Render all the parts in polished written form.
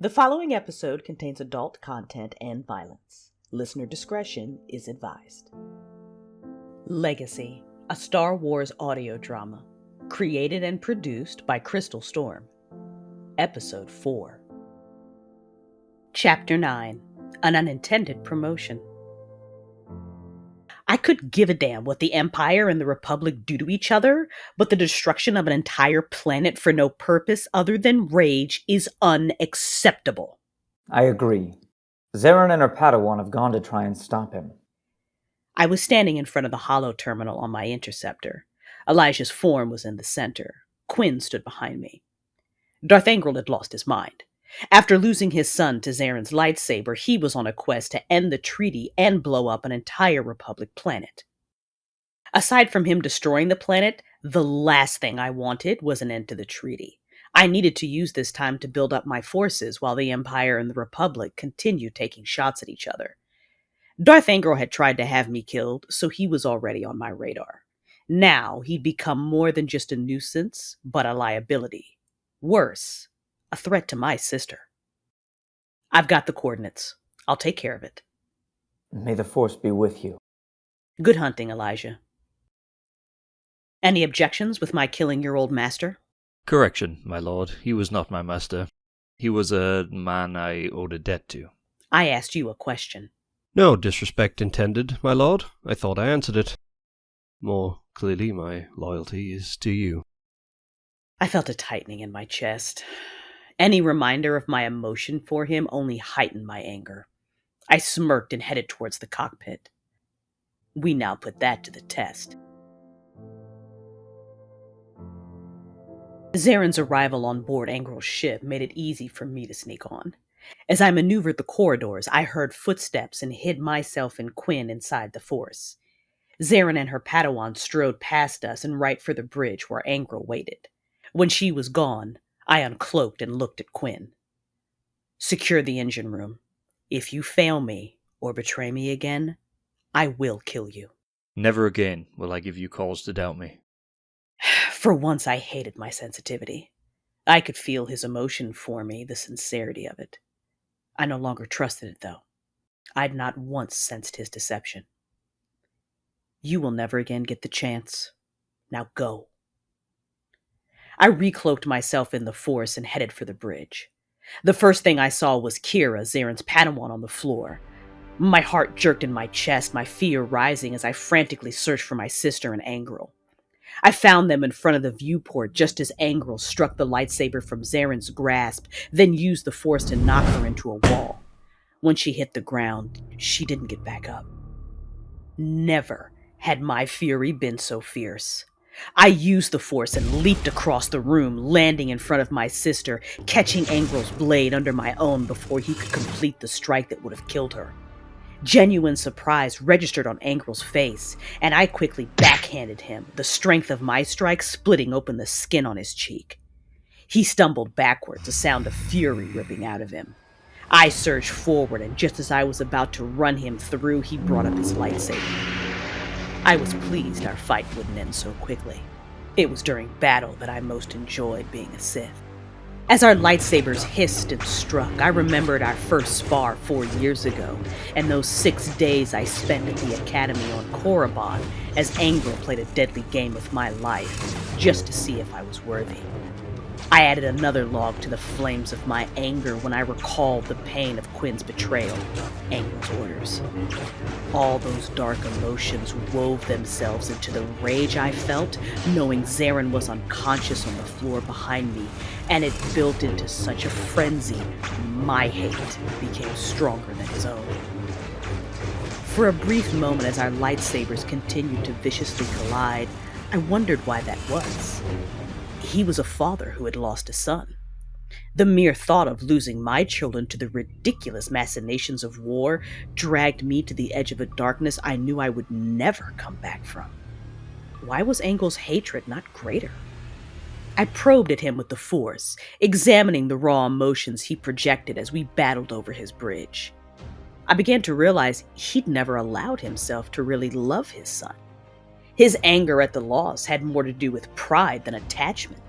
The following episode contains adult content and violence. Listener discretion is advised. Legacy, a Star Wars audio drama, created and produced by Crystal Storm. Episode 4. Chapter 9, An Unintended Promotion. I could give a damn what the Empire and the Republic do to each other, but the destruction of an entire planet for no purpose other than rage is unacceptable. I agree. Xerrin and her Padawan have gone to try and stop him. I was standing in front of the holo terminal on my interceptor. Elijah's form was in the center. Quinn stood behind me. Darth Angral had lost his mind. After losing his son to Xerrin's lightsaber, he was on a quest to end the treaty and blow up an entire Republic planet. Aside from him destroying the planet, the last thing I wanted was an end to the treaty. I needed to use this time to build up my forces while the Empire and the Republic continued taking shots at each other. Darth Angral had tried to have me killed, so he was already on my radar. Now he'd become more than just a nuisance, but a liability. Worse, a threat to my sister. I've got the coordinates. I'll take care of it. May the Force be with you. Good hunting, Elijah. Any objections with my killing your old master? Correction, my lord. He was not my master. He was a man I owed a debt to. I asked you a question. No disrespect intended, my lord. I thought I answered it. More clearly, my loyalty is to you. I felt a tightening in my chest. Any reminder of my emotion for him only heightened my anger. I smirked and headed towards the cockpit. We now put that to the test. Xerrin's arrival on board Angral's ship made it easy for me to sneak on. As I maneuvered the corridors, I heard footsteps and hid myself and Quinn inside the Force. Xerrin and her Padawan strode past us and right for the bridge where Angral waited. When she was gone, I uncloaked and looked at Quinn. Secure the engine room. If you fail me or betray me again, I will kill you. Never again will I give you cause to doubt me. For once, I hated my sensitivity. I could feel his emotion for me, the sincerity of it. I no longer trusted it, though. I'd not once sensed his deception. You will never again get the chance. Now go. I recloaked myself in the Force and headed for the bridge. The first thing I saw was Kira, Xerrin's Padawan, on the floor. My heart jerked in my chest, my fear rising as I frantically searched for my sister and Angral. I found them in front of the viewport just as Angral struck the lightsaber from Xerrin's grasp, then used the Force to knock her into a wall. When she hit the ground, she didn't get back up. Never had my fury been so fierce. I used the Force and leaped across the room, landing in front of my sister, catching Angral's blade under my own before he could complete the strike that would have killed her. Genuine surprise registered on Angral's face, and I quickly backhanded him, the strength of my strike splitting open the skin on his cheek. He stumbled backwards, a sound of fury ripping out of him. I surged forward, and just as I was about to run him through, he brought up his lightsaber. I was pleased our fight wouldn't end so quickly. It was during battle that I most enjoyed being a Sith. As our lightsabers hissed and struck, I remembered our first spar 4 years ago, and those 6 days I spent at the academy on Koreman as Angral played a deadly game with my life, just to see if I was worthy. I added another log to the flames of my anger when I recalled the pain of Quinn's betrayal, Angral's orders. All those dark emotions wove themselves into the rage I felt, knowing Xerrin was unconscious on the floor behind me, and it built into such a frenzy, my hate became stronger than his own. For a brief moment as our lightsabers continued to viciously collide, I wondered why that was. He was a father who had lost a son. The mere thought of losing my children to the ridiculous machinations of war dragged me to the edge of a darkness I knew I would never come back from. Why was Angral's hatred not greater? I probed at him with the Force, examining the raw emotions he projected as we battled over his bridge. I began to realize he'd never allowed himself to really love his son. His anger at the loss had more to do with pride than attachment.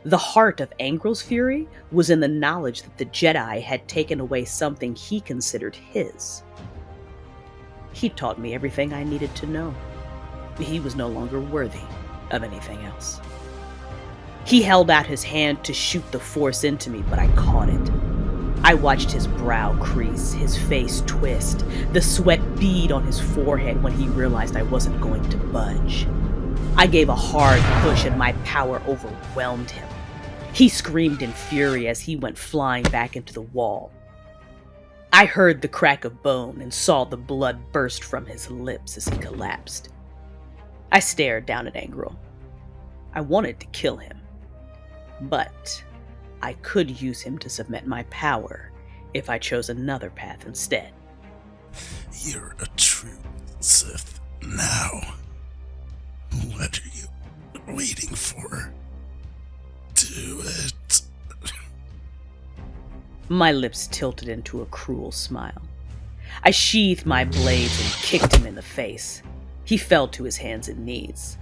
The heart of Angril's fury was in the knowledge that the Jedi had taken away something he considered his. He taught me everything I needed to know. He was no longer worthy of anything else. He held out his hand to shoot the Force into me, but I caught it. I watched his brow crease, his face twist, the sweat bead on his forehead when he realized I wasn't going to budge. I gave a hard push and my power overwhelmed him. He screamed in fury as he went flying back into the wall. I heard the crack of bone and saw the blood burst from his lips as he collapsed. I stared down at Angril. I wanted to kill him, but I could use him to cement my power if I chose another path instead. You're a true Sith now. What are you waiting for? Do it. My lips tilted into a cruel smile. I sheathed my blades and kicked him in the face. He fell to his hands and knees.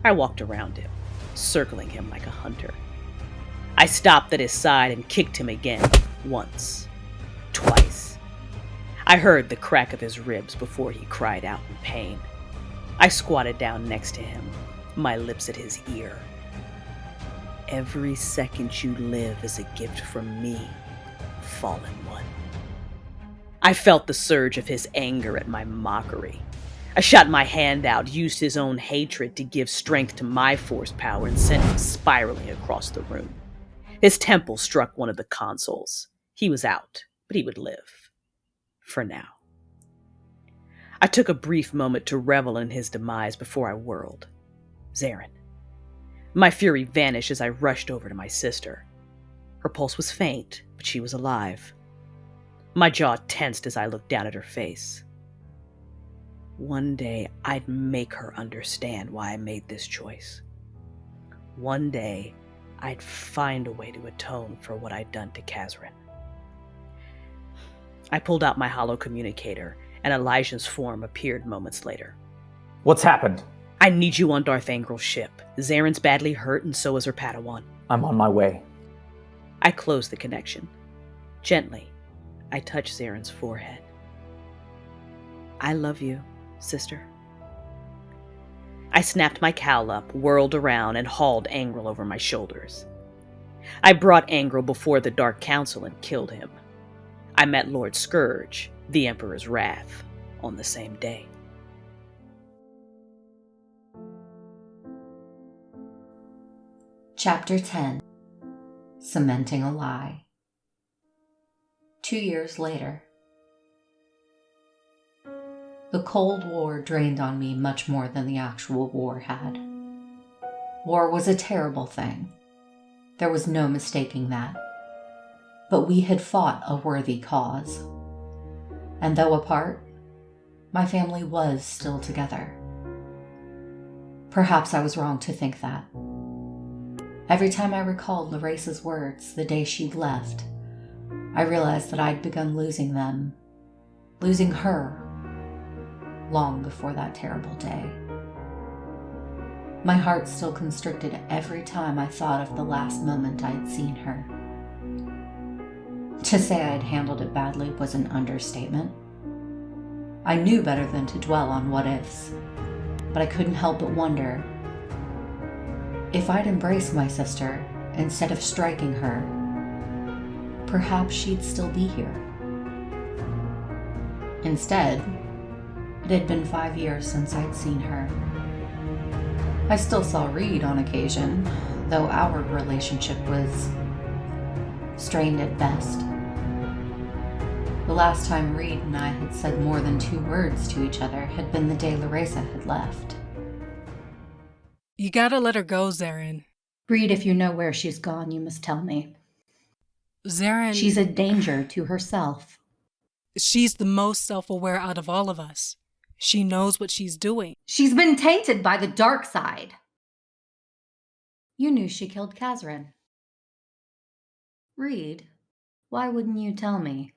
I walked around him, circling him like a hunter. I stopped at his side and kicked him again, once, twice. I heard the crack of his ribs before he cried out in pain. I squatted down next to him, my lips at his ear. Every second you live is a gift from me, fallen one. I felt the surge of his anger at my mockery. I shot my hand out, used his own hatred to give strength to my force power, and sent him spiraling across the room. His temple struck one of the consoles. He was out, but he would live. For now. I took a brief moment to revel in his demise before I whirled. Xerrin. My fury vanished as I rushed over to my sister. Her pulse was faint, but she was alive. My jaw tensed as I looked down at her face. One day, I'd make her understand why I made this choice. One day, I'd find a way to atone for what I'd done to Xerrin. I pulled out my hollow communicator, and Elijah's form appeared moments later. What's happened? I need you on Darth Angril's ship. Xerrin's badly hurt, and so is her Padawan. I'm on my way. I closed the connection. Gently, I touched Xerrin's forehead. I love you, sister. I snapped my cowl up, whirled around, and hauled Angril over my shoulders. I brought Angril before the Dark Council and killed him. I met Lord Scourge, the Emperor's wrath, on the same day. Chapter 10. Cementing a Lie. 2 years later. The Cold War drained on me much more than the actual war had. War was a terrible thing. There was no mistaking that. But we had fought a worthy cause. And though apart, my family was still together. Perhaps I was wrong to think that. Every time I recalled Laresa's words the day she'd left, I realized that I'd begun losing them, losing her, long before that terrible day. My heart still constricted every time I thought of the last moment I'd seen her. To say I'd handled it badly was an understatement. I knew better than to dwell on what-ifs, but I couldn't help but wonder, if I'd embraced my sister instead of striking her, perhaps she'd still be here. Instead, it had been 5 years since I'd seen her. I still saw Reed on occasion, though our relationship was strained at best. The last time Reed and I had said more than 2 words to each other had been the day Laresa had left. You gotta let her go, Xerrin. Reed, if you know where she's gone, you must tell me. Xerrin... She's a danger to herself. She's the most self-aware out of all of us. She knows what she's doing. She's been tainted by the dark side. You knew she killed Xerrin. Reed, why wouldn't you tell me?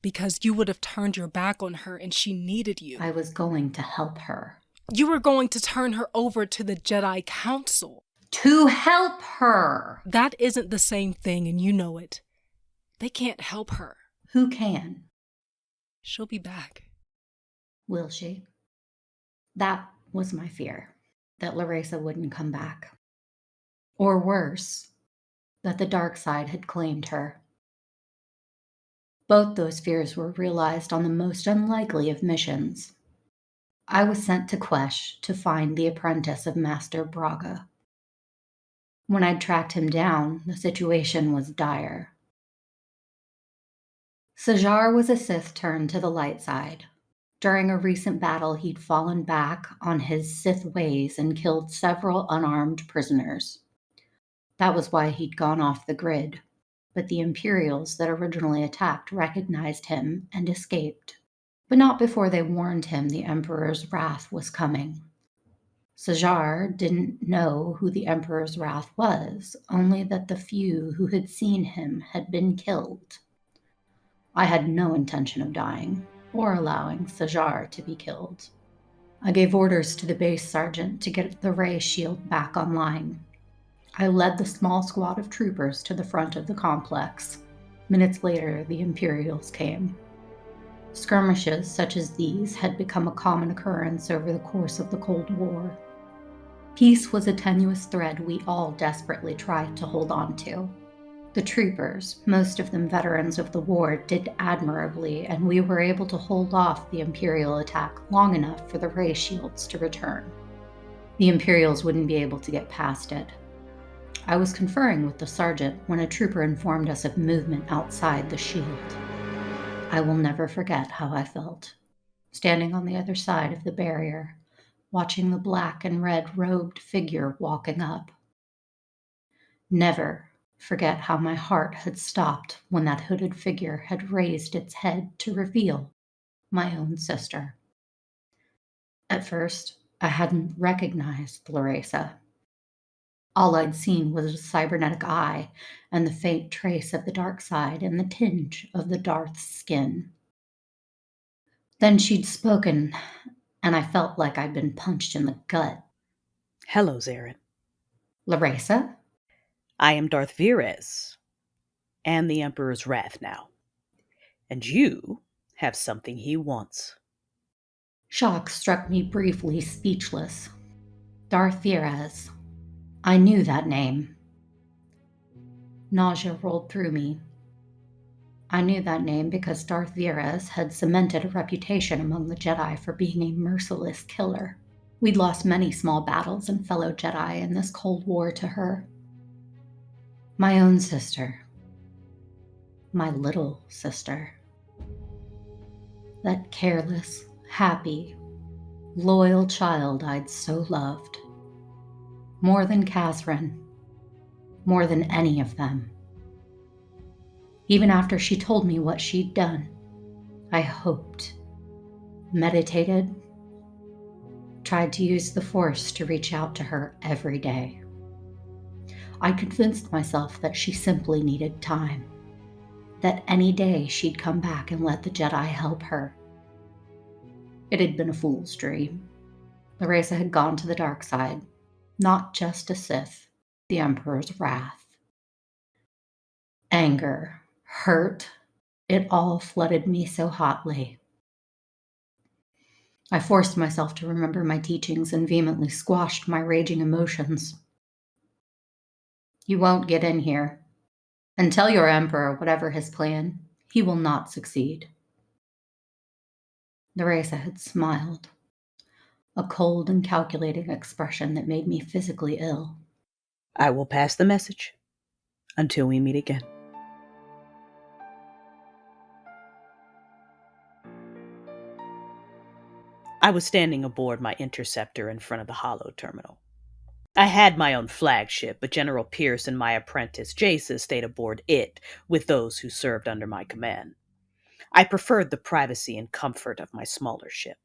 Because you would have turned your back on her and she needed you. I was going to help her. You were going to turn her over to the Jedi Council. To help her! That isn't the same thing, and you know it. They can't help her. Who can? She'll be back. Will she? That was my fear, that Laresa wouldn't come back. Or worse, that the dark side had claimed her. Both those fears were realized on the most unlikely of missions. I was sent to Quesh to find the apprentice of Master Braga. When I'd tracked him down, the situation was dire. Sajar was a Sith turned to the light side. During a recent battle, he'd fallen back on his Sith ways and killed several unarmed prisoners. That was why he'd gone off the grid, but the Imperials that originally attacked recognized him and escaped. But not before they warned him the Emperor's wrath was coming. Sajar didn't know who the Emperor's wrath was, only that the few who had seen him had been killed. I had no intention of dying, or allowing Sajar to be killed. I gave orders to the base sergeant to get the ray shield back online. I led the small squad of troopers to the front of the complex. Minutes later, the Imperials came. Skirmishes such as these had become a common occurrence over the course of the Cold War. Peace was a tenuous thread we all desperately tried to hold on to. The troopers, most of them veterans of the war, did admirably, and we were able to hold off the Imperial attack long enough for the ray shields to return. The Imperials wouldn't be able to get past it. I was conferring with the sergeant when a trooper informed us of movement outside the shield. I will never forget how I felt, standing on the other side of the barrier, watching the black and red robed figure walking up. Never forget how my heart had stopped when that hooded figure had raised its head to reveal my own sister. At first, I hadn't recognized Laresa. All I'd seen was a cybernetic eye and the faint trace of the dark side and the tinge of the Darth's skin. Then she'd spoken, and I felt like I'd been punched in the gut. Hello, Xerrin. Laresa? I am Darth Virez, and the Emperor's wrath now. And you have something he wants. Shock struck me briefly, speechless. Darth Virez. I knew that name. Nausea rolled through me. I knew that name because Darth Virez had cemented a reputation among the Jedi for being a merciless killer. We'd lost many small battles and fellow Jedi in this Cold War to her. My own sister. My little sister. That careless, happy, loyal child I'd so loved. More than Xerrin. More than any of them. Even after she told me what she'd done, I hoped, meditated, tried to use the Force to reach out to her every day. I convinced myself that she simply needed time, that any day she'd come back and let the Jedi help her. It had been a fool's dream. Laresa had gone to the dark side, not just a Sith, the Emperor's wrath. Anger, hurt, it all flooded me so hotly. I forced myself to remember my teachings and vehemently squashed my raging emotions. You won't get in here. And tell your Emperor whatever his plan, he will not succeed. Laresa had smiled, a cold and calculating expression that made me physically ill. I will pass the message until we meet again. I was standing aboard my interceptor in front of the holo terminal. I had my own flagship, but General Pierce and my apprentice Jace stayed aboard it with those who served under my command. I preferred the privacy and comfort of my smaller ship.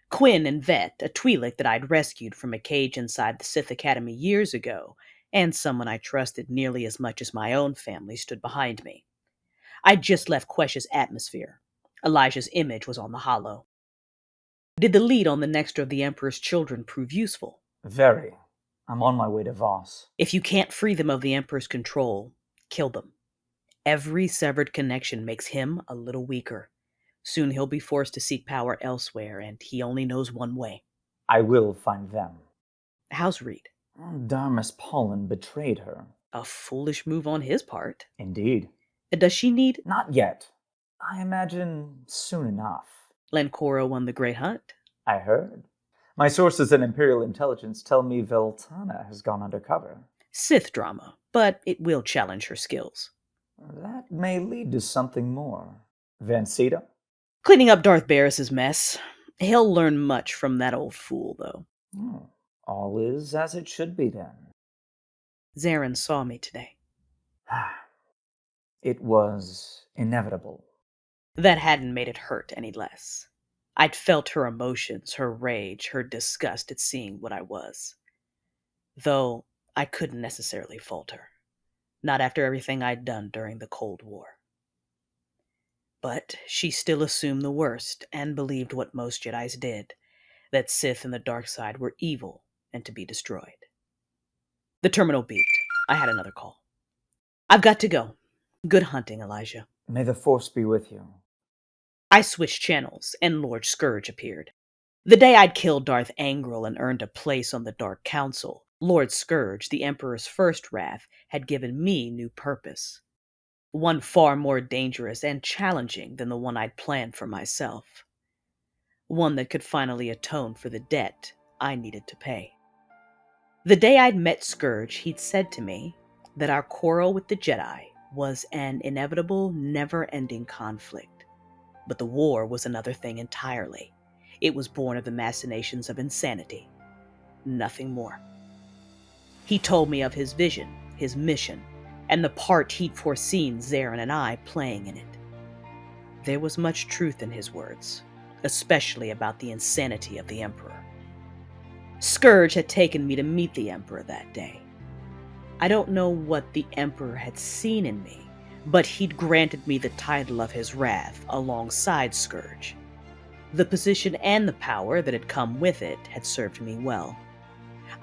Quinn and Vet, a Twi'lek that I'd rescued from a cage inside the Sith Academy years ago, and someone I trusted nearly as much as my own family, stood behind me. I'd just left Quesh's atmosphere. Elijah's image was on the holo. Did the lead on the next of the Emperor's children prove useful? Very. I'm on my way to Voss. If you can't free them of the Emperor's control, kill them. Every severed connection makes him a little weaker. Soon he'll be forced to seek power elsewhere, and he only knows one way. I will find them. How's Reed? Darmus Pollen betrayed her. A foolish move on his part. Indeed. Does she need... Not yet. I imagine soon enough. Lencora won the Great Hunt. I heard. My sources in Imperial Intelligence tell me Veltana has gone undercover. Sith drama, but it will challenge her skills. That may lead to something more. Vancita? Cleaning up Darth Barris's mess. He'll learn much from that old fool, though. All is as it should be, then. Xerrin saw me today. It was inevitable. That hadn't made it hurt any less. I'd felt her emotions, her rage, her disgust at seeing what I was. Though I couldn't necessarily fault her. Not after everything I'd done during the Cold War. But she still assumed the worst and believed what most Jedis did, that Sith and the dark side were evil and to be destroyed. The terminal beeped. I had another call. I've got to go. Good hunting, Elijah. May the Force be with you. I switched channels, and Lord Scourge appeared. The day I'd killed Darth Angrel and earned a place on the Dark Council, Lord Scourge, the Emperor's first wrath, had given me new purpose. One far more dangerous and challenging than the one I'd planned for myself. One that could finally atone for the debt I needed to pay. The day I'd met Scourge, he'd said to me that our quarrel with the Jedi was an inevitable, never-ending conflict. But the war was another thing entirely. It was born of the machinations of insanity. Nothing more. He told me of his vision, his mission, and the part he'd foreseen Xerrin and I playing in it. There was much truth in his words, especially about the insanity of the Emperor. Scourge had taken me to meet the Emperor that day. I don't know what the Emperor had seen in me, but he'd granted me the title of his wrath alongside Scourge. The position and the power that had come with it had served me well.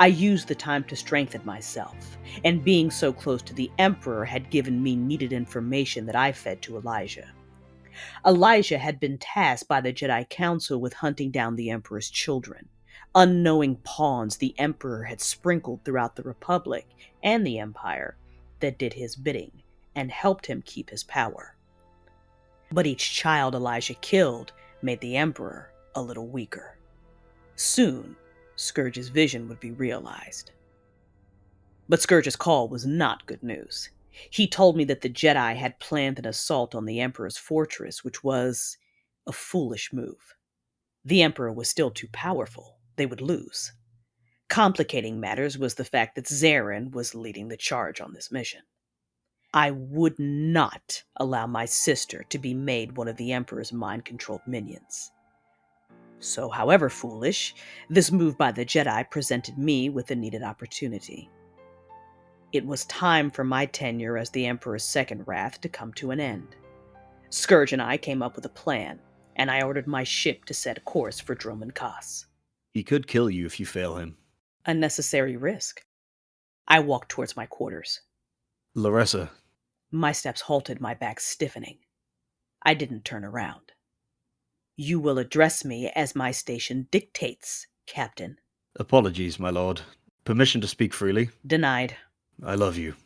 I used the time to strengthen myself, and being so close to the Emperor had given me needed information that I fed to Elijah. Elijah had been tasked by the Jedi Council with hunting down the Emperor's children, unknowing pawns the Emperor had sprinkled throughout the Republic and the Empire that did his bidding and helped him keep his power. But each child Elijah killed made the Emperor a little weaker. Soon, Scourge's vision would be realized. But Scourge's call was not good news. He told me that the Jedi had planned an assault on the Emperor's fortress, which was a foolish move. The Emperor was still too powerful. They would lose. Complicating matters was the fact that Xerrin was leading the charge on this mission. I would not allow my sister to be made one of the Emperor's mind-controlled minions. So, however foolish, this move by the Jedi presented me with a needed opportunity. It was time for my tenure as the Emperor's second wrath to come to an end. Scourge and I came up with a plan, and I ordered my ship to set a course for Droman Kaas. He could kill you if you fail him. A necessary risk. I walked towards my quarters. Laresa. My steps halted, my back stiffening. I didn't turn around. You will address me as my station dictates, Captain. Apologies, my lord. Permission to speak freely? Denied. I love you.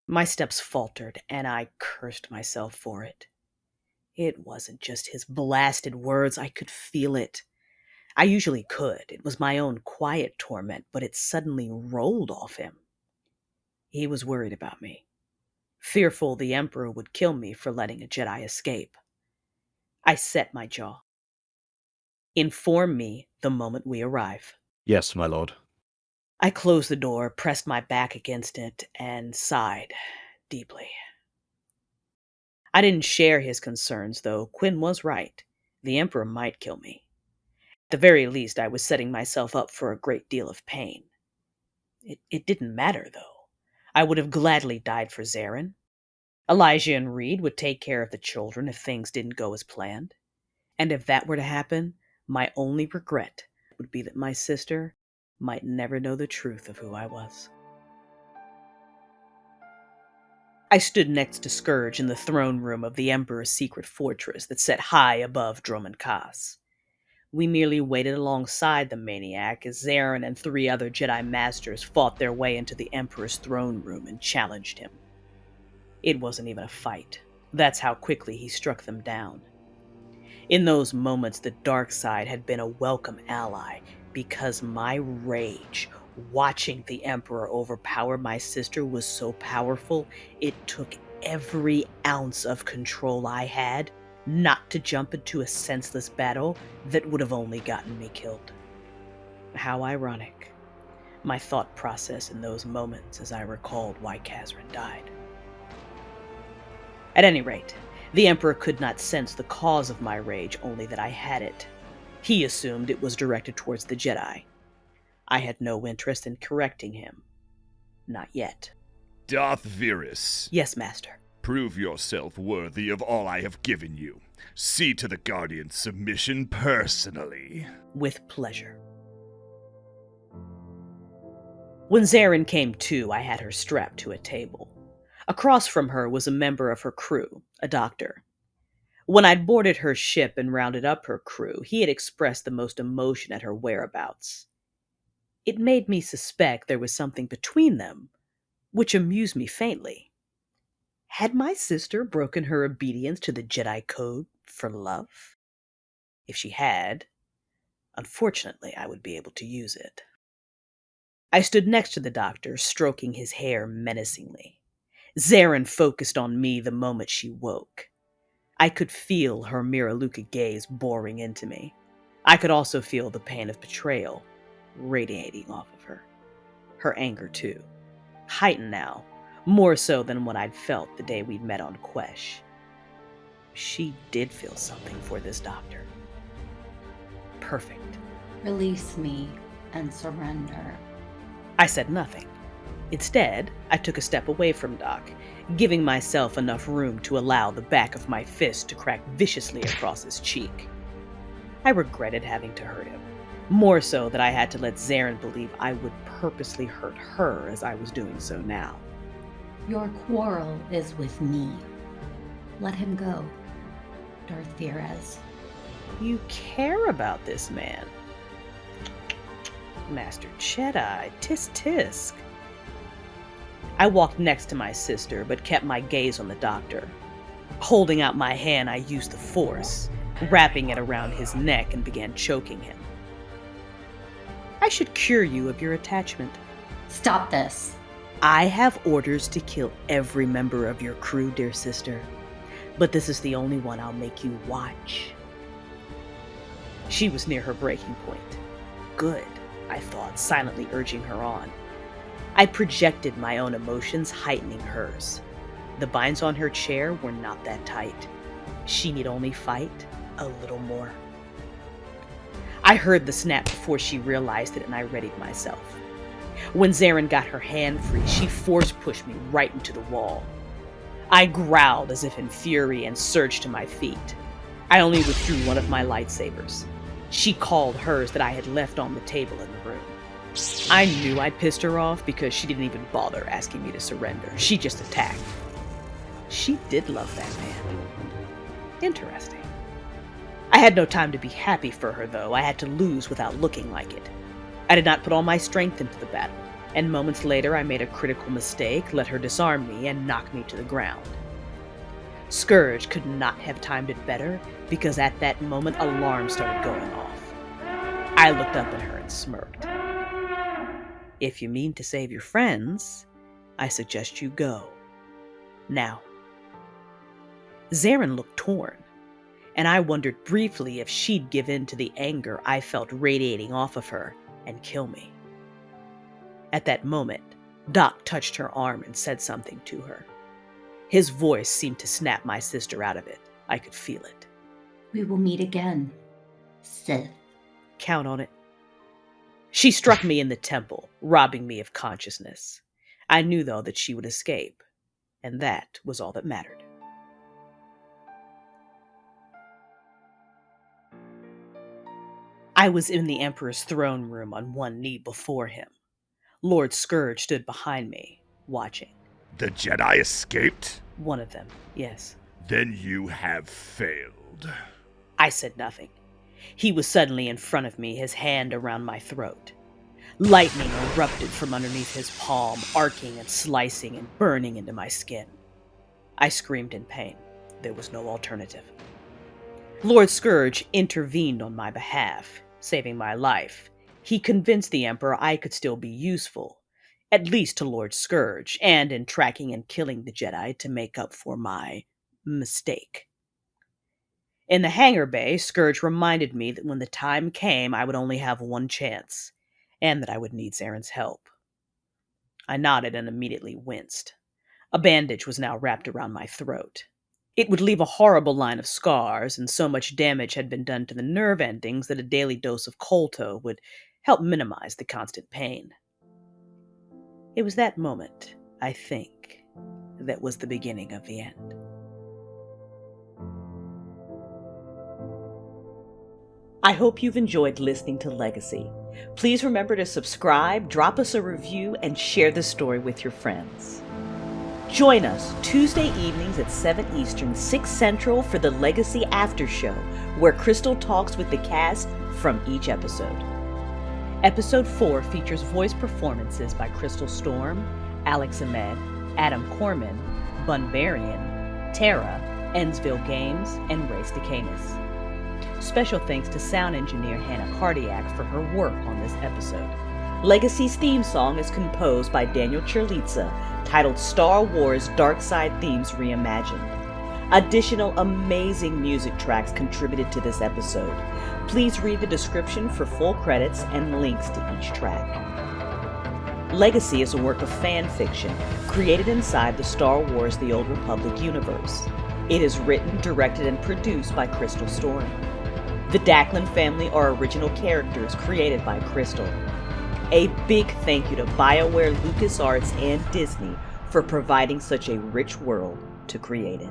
My steps faltered, and I cursed myself for it. It wasn't just his blasted words, I could feel it. I usually could. It was my own quiet torment, but it suddenly rolled off him. He was worried about me. Fearful the Emperor would kill me for letting a Jedi escape. I set my jaw. Inform me the moment we arrive. Yes, my lord. I closed the door, pressed my back against it, and sighed deeply. I didn't share his concerns, though. Quinn was right. The Emperor might kill me. At the very least, I was setting myself up for a great deal of pain. It didn't matter, though. I would have gladly died for Xerrin. Elijah and Reed would take care of the children if things didn't go as planned. And if that were to happen, my only regret would be that my sister might never know the truth of who I was. I stood next to Scourge in the throne room of the Emperor's secret fortress that sat high above Dromund Kaas. We merely waited alongside the maniac as Xerrin and 3 other Jedi Masters fought their way into the Emperor's throne room and challenged him. It wasn't even a fight. That's how quickly he struck them down. In those moments, the dark side had been a welcome ally because my rage watching the Emperor overpower my sister was so powerful, it took every ounce of control I had not to jump into a senseless battle that would have only gotten me killed. How ironic. My thought process in those moments as I recalled why Xerrin died. At any rate, the Emperor could not sense the cause of my rage, only that I had it. He assumed it was directed towards the Jedi. I had no interest in correcting him. Not yet. Darth Virus. Yes, Master. Prove yourself worthy of all I have given you. See to the Guardian's submission personally. With pleasure. When Xerrin came to, I had her strapped to a table. Across from her was a member of her crew, a doctor. When I'd boarded her ship and rounded up her crew, he had expressed the most emotion at her whereabouts. It made me suspect there was something between them, which amused me faintly. Had my sister broken her obedience to the Jedi Code for love? If she had, unfortunately, I would be able to use it. I stood next to the doctor, stroking his hair menacingly. Xerrin focused on me the moment she woke. I could feel her Miraluka gaze boring into me. I could also feel the pain of betrayal radiating off of her. Her anger, too. Heightened now, more so than what I'd felt the day we'd met on Quesh. She did feel something for this doctor. Perfect. Release me and surrender. I said nothing. Instead, I took a step away from Doc, giving myself enough room to allow the back of my fist to crack viciously across his cheek. I regretted having to hurt him, more so that I had to let Xerrin believe I would purposely hurt her as I was doing so now. Your quarrel is with me. Let him go, Darth Virez. You care about this man. Master Jedi, tisk tisk. I walked next to my sister, but kept my gaze on the doctor. Holding out my hand, I used the Force, wrapping it around his neck and began choking him. I should cure you of your attachment. Stop this. I have orders to kill every member of your crew, dear sister, but this is the only one I'll make you watch. She was near her breaking point. Good, I thought, silently urging her on. I projected my own emotions, heightening hers. The binds on her chair were not that tight. She need only fight a little more. I heard the snap before she realized it, and I readied myself. When Xerrin got her hand free, she force-pushed me right into the wall. I growled as if in fury and surged to my feet. I only withdrew one of my lightsabers. She called hers that I had left on the table in the room. I knew I'd pissed her off because she didn't even bother asking me to surrender. She just attacked. She did love that man. Interesting. I had no time to be happy for her, though. I had to lose without looking like it. I did not put all my strength into the battle, and moments later I made a critical mistake, let her disarm me, and knock me to the ground. Scourge could not have timed it better, because at that moment alarms started going off. I looked up at her and smirked. If you mean to save your friends, I suggest you go. Now. Xerrin looked torn, and I wondered briefly if she'd give in to the anger I felt radiating off of her and kill me. At that moment, Doc touched her arm and said something to her. His voice seemed to snap my sister out of it. I could feel it. We will meet again, Sith. Count on it. She struck me in the temple, robbing me of consciousness. I knew, though, that she would escape, and that was all that mattered. I was in the Emperor's throne room on one knee before him. Lord Scourge stood behind me, watching. The Jedi escaped? One of them, yes. Then you have failed. I said nothing. He was suddenly in front of me, his hand around my throat. Lightning erupted from underneath his palm, arcing and slicing and burning into my skin. I screamed in pain. There was no alternative. Lord Scourge intervened on my behalf, saving my life. He convinced the Emperor I could still be useful, at least to Lord Scourge, and in tracking and killing the Jedi to make up for my mistake. In the hangar bay, Scourge reminded me that when the time came, I would only have one chance, and that I would need Xerrin's help. I nodded and immediately winced. A bandage was now wrapped around my throat. It would leave a horrible line of scars, and so much damage had been done to the nerve endings that a daily dose of Colto would help minimize the constant pain. It was that moment, I think, that was the beginning of the end. I hope you've enjoyed listening to Legacy. Please remember to subscribe, drop us a review, and share the story with your friends. Join us Tuesday evenings at 7 Eastern, 6 Central for the Legacy After Show, where Crystal talks with the cast from each episode. Episode 4 features voice performances by Crystal Storm, Alex Ahmed, Adam Koreman, Bunbarian, Tarrah, Endsville Games, and Stakenas. Special thanks to sound engineer Hannah Cardelihac for her work on this episode. Legacy's theme song is composed by Daniel Ciurlizza, titled Star Wars Dark Side Themes Reimagined. Additional amazing music tracks contributed to this episode. Please read the description for full credits and links to each track. Legacy is a work of fan fiction created inside the Star Wars The Old Republic universe. It is written, directed, and produced by Crystal Storm. The Daklan family are original characters created by Crystal. A big thank you to Bioware, LucasArts, and Disney for providing such a rich world to create in.